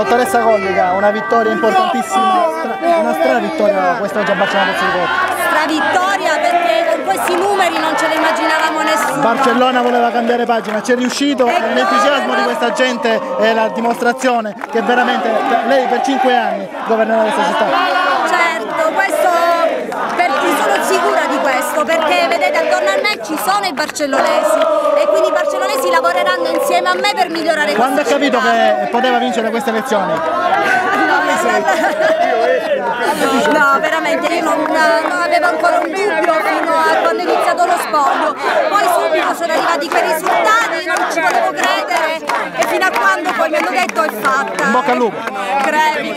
Dottoressa Collica, una vittoria importantissima, una stravittoria quest'oggi a Barcellona Pozzo di Gotto. Stravittoria perché con questi numeri non ce le immaginavamo nessuno. Barcellona voleva cambiare pagina, ci è riuscito, l'entusiasmo di questa gente è la dimostrazione che veramente lei per 5 anni governerà questa città. Certo, sono sicura di questo, perché vedete attorno a me ci sono i barcellonesi e quindi i barcellonesi lavoreranno insieme a me per migliorare questa città. Quando ha capito che poteva vincere queste elezioni? No, veramente, io non avevo ancora un dubbio fino a quando è iniziato lo spoglio, poi subito sono arrivati quei risultati, non ci potevo credere e fino a quando poi mi hanno detto è fatta. In bocca al lupo! Crepi.